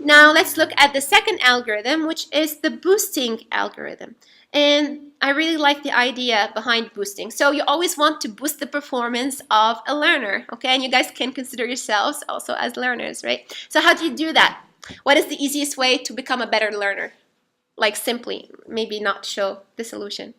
Now let's look at the second algorithm, which is the boosting algorithm. And I really like the idea behind boosting. So you always want to boost the performance of a learner, okay? And you guys can consider yourselves also as learners, right? So how do you do that? What is the easiest way to become a better learner? Like simply, maybe not show the solution.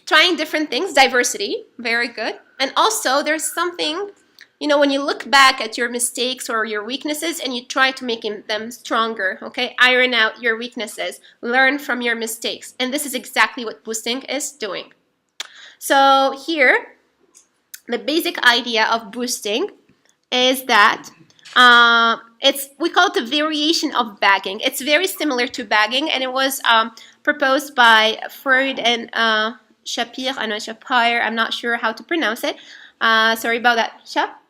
Trying different things, diversity, very good. And also there's something, you know, when you look back at your mistakes or your weaknesses and you try to make them stronger, okay? Iron out your weaknesses, learn from your mistakes. And this is exactly what boosting is doing. So here, the basic idea of boosting is that we call it the variation of bagging. It's very similar to bagging, and it was proposed by Freud and Shapir, I'm not sure how to pronounce it. Sorry about that. Shap?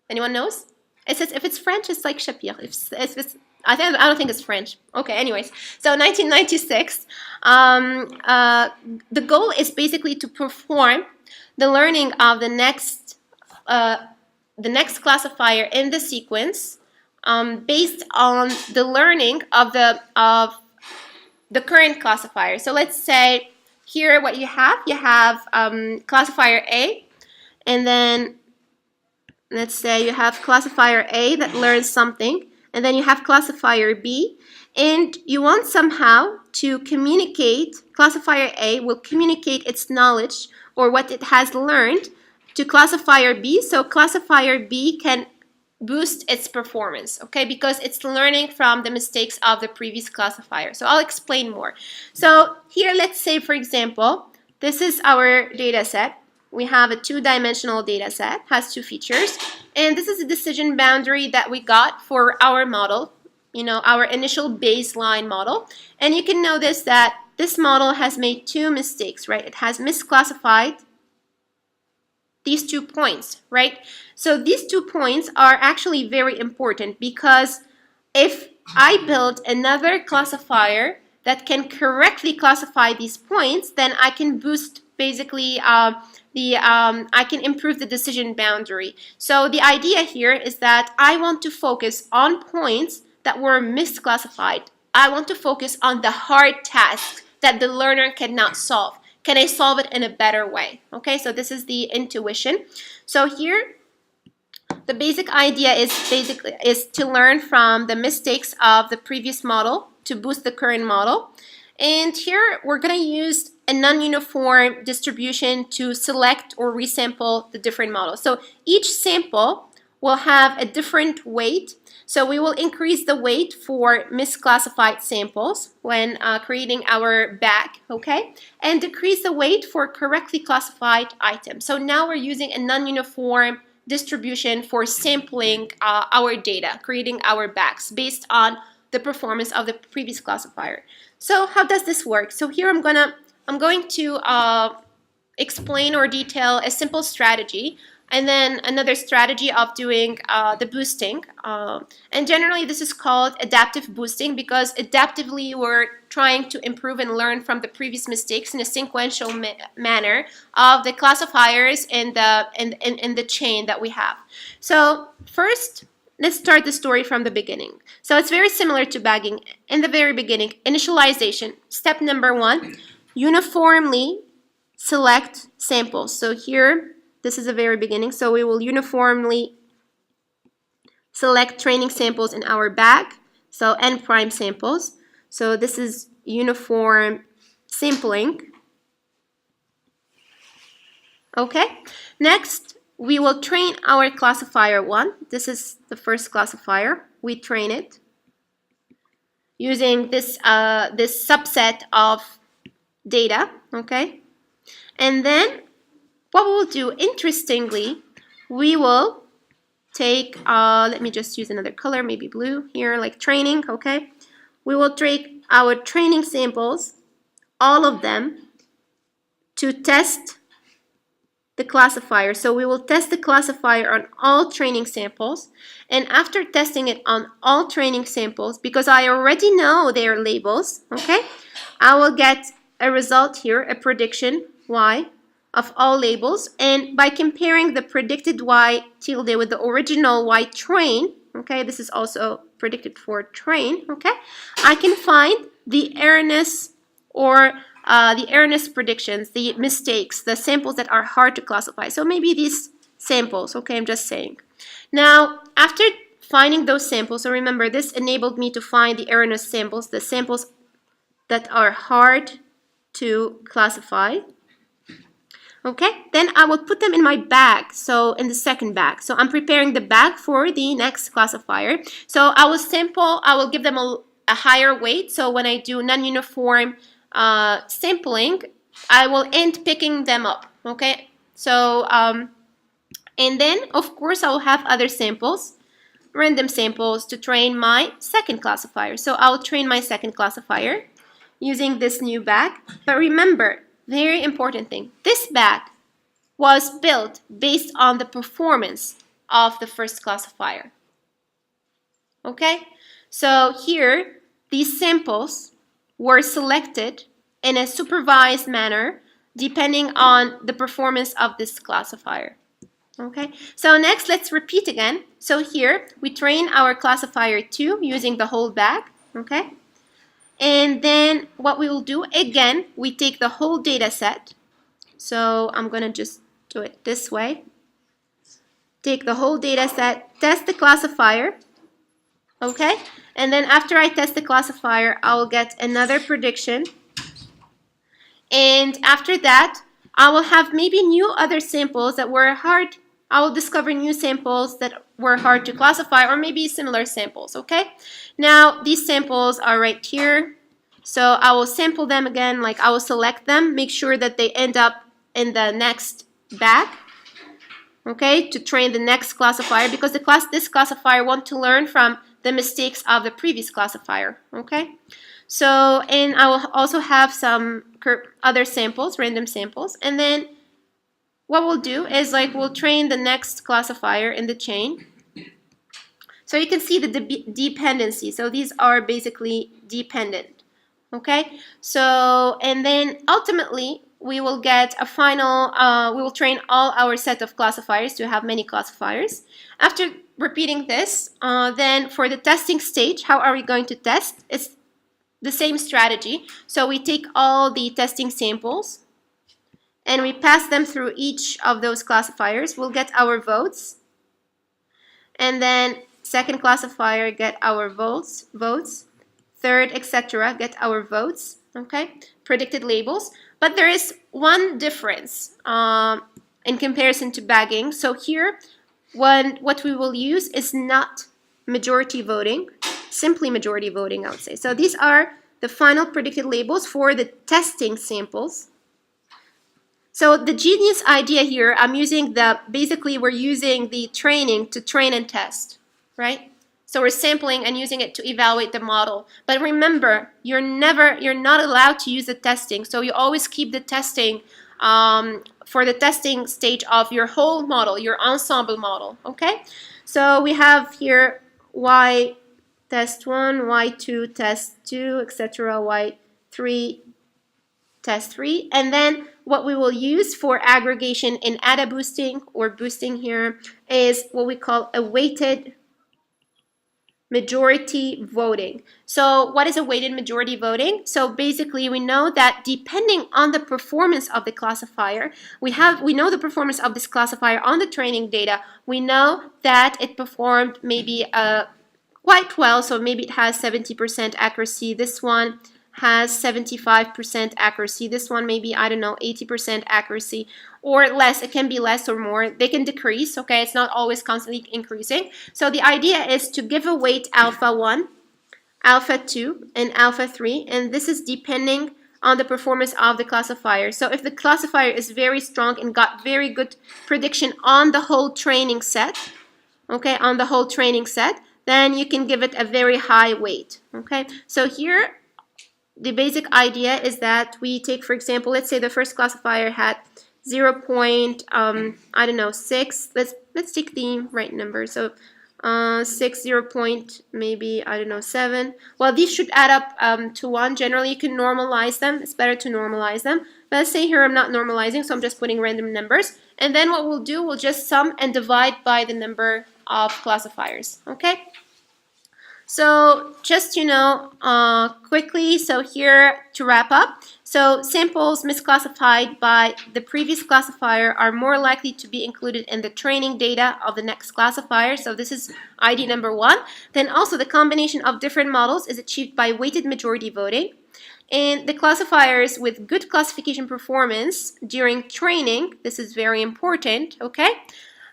Anyone knows? It says if it's French, it's like Shapir. If it's, I don't think it's French. Okay, anyways. So 1996, the goal is basically to perform the learning of the next classifier in the sequence based on the learning of the current classifier. So let's say here what you have classifier A, and then let's say you have classifier A that learns something, and then you have classifier B, and you want somehow to communicate, classifier A will communicate its knowledge or what it has learned to classifier B, so classifier B can boost its performance, okay, because it's learning from the mistakes of the previous classifier. So I'll explain more. So here, let's say, for example, this is our data set. We have a two-dimensional data set, has two features, and this is a decision boundary that we got for our model, you know, our initial baseline model. And you can notice that this model has made two mistakes, right? It has misclassified these 2 points, right? So these 2 points are actually very important, because if I build another classifier that can correctly classify these points, then I can boost basically I can improve the decision boundary. So the idea here is that I want to focus on points that were misclassified. I want to focus on the hard tasks that the learner cannot solve. Can I solve it in a better way? Okay, so this is the intuition. So here, the basic idea is to learn from the mistakes of the previous model to boost the current model. And here we're going to use a non-uniform distribution to select or resample the different models. So each sample will have a different weight. So we will increase the weight for misclassified samples when creating our bag, okay? And decrease the weight for correctly classified items. So now we're using a non-uniform distribution for sampling our data, creating our bags based on the performance of the previous classifier. So how does this work? So here I'm going to explain or detail a simple strategy, and then another strategy of doing the boosting. And generally this is called adaptive boosting, because adaptively we're trying to improve and learn from the previous mistakes in a sequential manner of the classifiers in the chain that we have. So first, let's start the story from the beginning. So it's very similar to bagging. In the very beginning, initialization. Step number 1, uniformly select samples. So here, this is the very beginning. So we will uniformly select training samples in our bag. So n prime samples. So this is uniform sampling. Okay. Next, we will train our classifier 1. This is the first classifier. We train it using this subset of data. Okay. And then what we'll do, interestingly, we will take, let me just use another color, maybe blue here, like training, okay? We will take our training samples, all of them, to test the classifier. So we will test the classifier on all training samples, and after testing it on all training samples, because I already know their labels, okay, I will get a result here, a prediction, Y, of all labels, and by comparing the predicted Y tilde with the original Y train, okay, this is also predicted for train, okay, I can find the erroneous or the erroneous predictions, the mistakes, the samples that are hard to classify. So maybe these samples, okay, I'm just saying. Now, after finding those samples, so remember this enabled me to find the erroneous samples, the samples that are hard to classify. Okay, then I will put them in my bag, so in the second bag. So I'm preparing the bag for the next classifier. So I will give them a higher weight. So when I do non-uniform sampling, I will end picking them up, okay? So, and then, of course, I will have other samples, random samples, to train my second classifier. So I'll train my second classifier using this new bag. But remember, very important thing, this bag was built based on the performance of the first classifier. Okay, so here these samples were selected in a supervised manner depending on the performance of this classifier. Okay, so next let's repeat again. So here we train our classifier 2 using the whole bag. Okay, and then what we will do again, we take the whole data set. So I'm gonna just do it this way. Take the whole data set, test the classifier, okay? And then after I test the classifier, I will get another prediction. And after that, I will have maybe new other samples that were hard. I will discover new samples that were hard to classify, or maybe similar samples, okay? Now, these samples are right here. So I will sample them again, like I will select them, make sure that they end up in the next bag, okay, to train the next classifier, because this classifier wants to learn from the mistakes of the previous classifier, okay? So, and I will also have some other samples, random samples, and then what we'll do is like we'll train the next classifier in the chain. So you can see the dependency. So these are basically dependent, okay? So, and then ultimately we will get a final, we will train all our set of classifiers to have many classifiers. After repeating this, then for the testing stage, how are we going to test? It's the same strategy. So we take all the testing samples and we pass them through each of those classifiers. We'll get our votes, and then second classifier get our votes, third, etc., get our votes, okay? Predicted labels. But there is one difference in comparison to bagging. So here, what we will use is not majority voting, simply majority voting, I would say. So these are the final predicted labels for the testing samples. So the genius idea here, basically we're using the training to train and test, right? So we're sampling and using it to evaluate the model. But remember, you're not allowed to use the testing. So you always keep the testing for the testing stage of your whole model, your ensemble model, okay? So we have here Y test 1, Y2 test 2, etc., Y3 test 3, and then what we will use for aggregation in AdaBoosting or boosting here is what we call a weighted majority voting. So what is a weighted majority voting? So basically we know that depending on the performance of the classifier, we know the performance of this classifier on the training data. We know that it performed maybe quite well, so maybe it has 70% accuracy. This one has 75% accuracy. This one maybe, I don't know, 80% accuracy or less. It can be less or more. They can decrease, okay? It's not always constantly increasing. So the idea is to give a weight alpha 1, alpha 2, and alpha 3, and this is depending on the performance of the classifier. So if the classifier is very strong and got very good prediction on the whole training set, okay, on the whole training set, then you can give it a very high weight, okay? So here, the basic idea is that we take, for example, let's say the first classifier had 0. I don't know, 6. Let's take the right number. So 6, 0. Maybe, I don't know, 7. Well, these should add up to 1. Generally, you can normalize them. It's better to normalize them. But let's say here I'm not normalizing, so I'm just putting random numbers. And then what we'll do, we'll just sum and divide by the number of classifiers, okay? So just, quickly, so here to wrap up, so samples misclassified by the previous classifier are more likely to be included in the training data of the next classifier. So this is ID number 1. Then also the combination of different models is achieved by weighted majority voting. And the classifiers with good classification performance during training, this is very important, okay?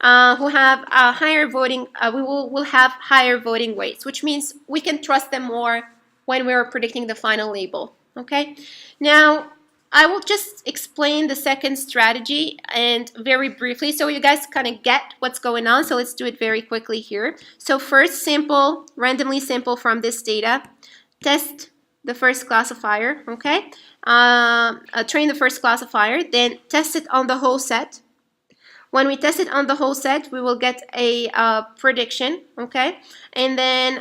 Who have a higher voting, will have higher voting weights, which means we can trust them more when we're predicting the final label, okay? Now, I will just explain the second strategy and very briefly so you guys kind of get what's going on. So let's do it very quickly here. So first, randomly sample from this data, test the first classifier, okay? Train the first classifier, then test it on the whole set. When we test it on the whole set, we will get a prediction, okay? And then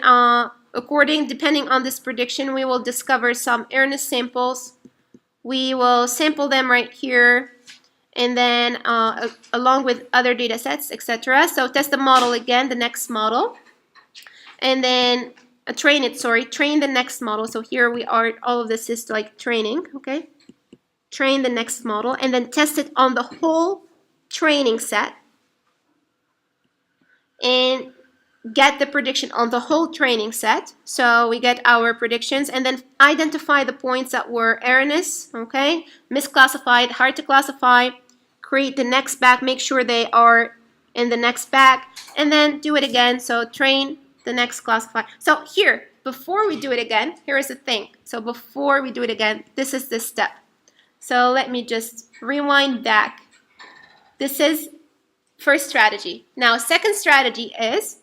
depending on this prediction, we will discover some erroneous samples. We will sample them right here, and then along with other data sets, etc. So test the model again, the next model, and then train the next model. So here we are, all of this is like training, okay? Train the next model, and then test it on the whole training set and get the prediction on the whole training set. So we get our predictions and then identify the points that were erroneous, okay, misclassified, hard to classify, create the next bag, make sure they are in the next bag, and then do it again. So train the next classifier. So here, before we do it again, here is the thing. So before we do it again, this is the step. So let me just rewind back. This is first strategy. Now, second strategy is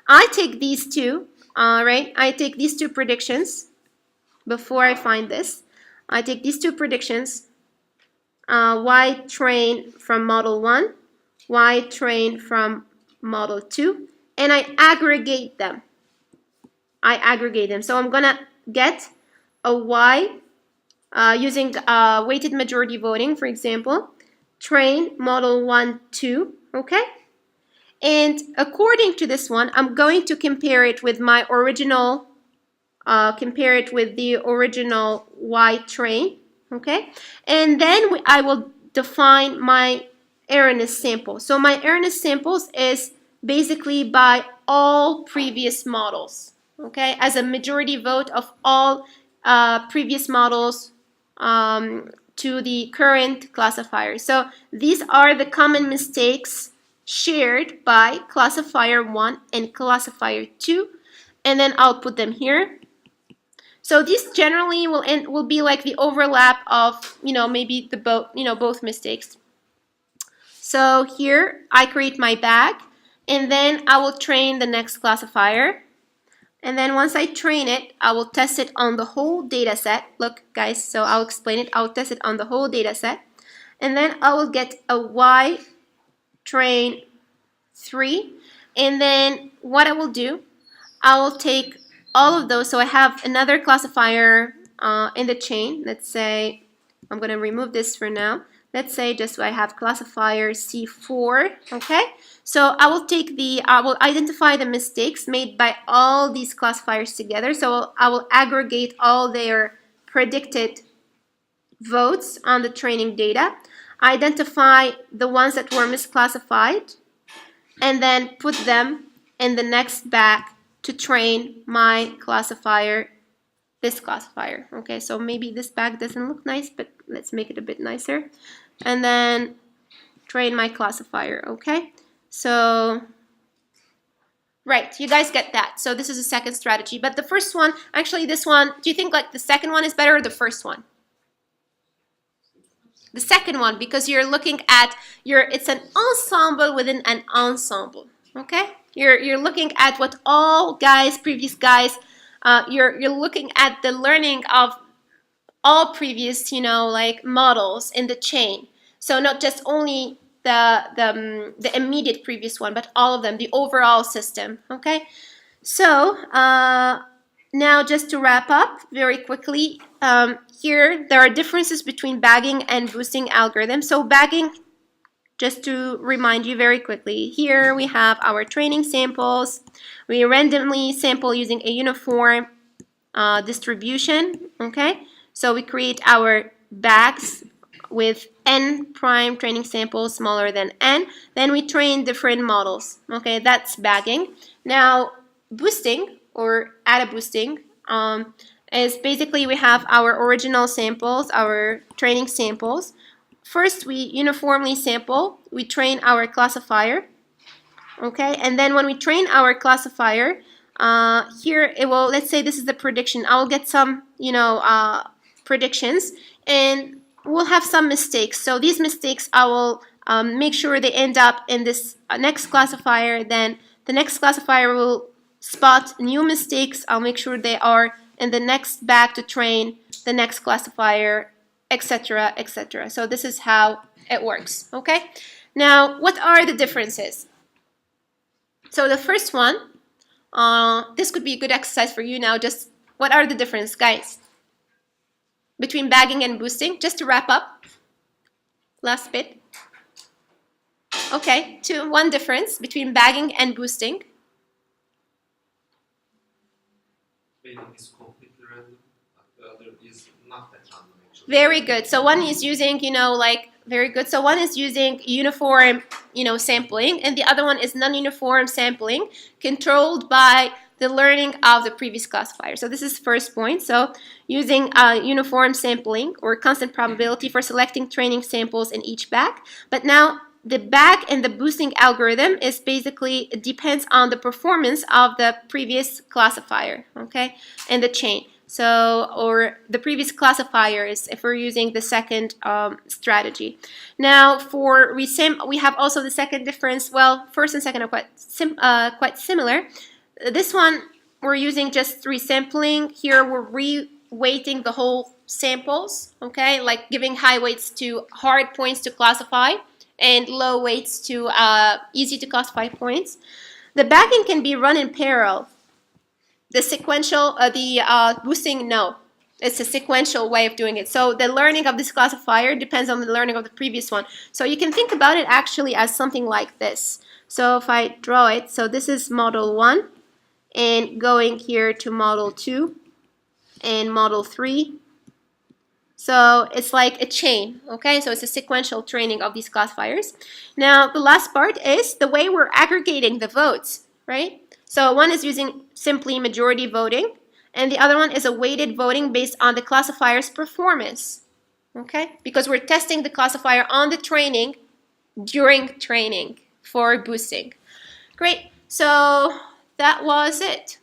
I take these two, right? I take these two predictions before I find this. I take these two predictions, Y train from model 1, Y train from model 2, and I aggregate them. So I'm going to get a Y using weighted majority voting, for example. Train model 1, 2, okay? And according to this one, I'm going to compare it with my original, the original Y train, okay? And then I will define my erroneous sample. So my erroneous samples is basically by all previous models, okay? As a majority vote of all previous models to the current classifier. So these are the common mistakes shared by classifier 1 and classifier 2, and then I'll put them here. So these generally will be like the overlap of maybe the both mistakes. So here I create my bag, and then I will train the next classifier. And then once I train it, I will test it on the whole data set. Look, guys, so I'll explain it. I'll test it on the whole data set. And then I will get a Y train 3. And then what I will do, I will take all of those. So I have another classifier in the chain. Let's say, I'm going to remove this for now. Let's say just I have classifier C4, okay? So I will identify the mistakes made by all these classifiers together. So I will aggregate all their predicted votes on the training data, identify the ones that were misclassified, and then put them in the next bag to train my classifier, this classifier. Okay, so maybe this bag doesn't look nice, but let's make it a bit nicer. And then train my classifier, okay? So, right, you guys get that. So this is the second strategy. But the first one, actually this one, do you think like the second one is better or the first one? The second one, because you're looking at it's an ensemble within an ensemble, okay? You're looking at what all previous guys, you're looking at the learning of all previous, like models in the chain. So not just only the immediate previous one, but all of them, the overall system, okay? So now just to wrap up very quickly, here there are differences between bagging and boosting algorithms. So bagging just to remind you very quickly, here we have our training samples. We randomly sample using a uniform distribution, okay? So we create our bags with n prime training samples smaller than n. Then we train different models, okay? That's bagging. Now, boosting or AdaBoosting is basically we have our original samples, our training samples. First, we uniformly sample. We train our classifier, okay? And then when we train our classifier, here it will, let's say this is the prediction. I will get some, predictions, and we'll have some mistakes. So these mistakes, I will make sure they end up in this next classifier. Then the next classifier will spot new mistakes. I'll make sure they are in the next bag to train the next classifier, etc., etc. So this is how it works, okay? Now, what are the differences? So the first one, this could be a good exercise for you now. Just what are the differences, guys, between bagging and boosting? Just to wrap up, last bit. Okay, one difference between bagging and boosting. Bagging is completely random, but the other is not that random actually. Very good. So one is using, very good. So one is using uniform, sampling, and the other one is non-uniform sampling, controlled by the learning of the previous classifier. So this is first point. So using uniform sampling or constant probability for selecting training samples in each bag. But now the bag and the boosting algorithm is basically, it depends on the performance of the previous classifier, okay, and the chain. So, or the previous classifiers if we're using the second strategy. Now for we have also the second difference. Well, first and second are quite similar. This one we're using just resampling. Here we're re-weighting the whole samples, okay, like giving high weights to hard points to classify and low weights to easy to classify points. The bagging can be run in parallel. The sequential, boosting, no. It's a sequential way of doing it. So the learning of this classifier depends on the learning of the previous one. So you can think about it actually as something like this. So if I draw it, so this is model 1, and going here to model 2, and model 3. So it's like a chain, okay? So it's a sequential training of these classifiers. Now the last part is the way we're aggregating the votes, right? So one is using simply majority voting, and the other one is a weighted voting based on the classifier's performance, okay? Because we're testing the classifier on the training during training for boosting. Great, so that was it.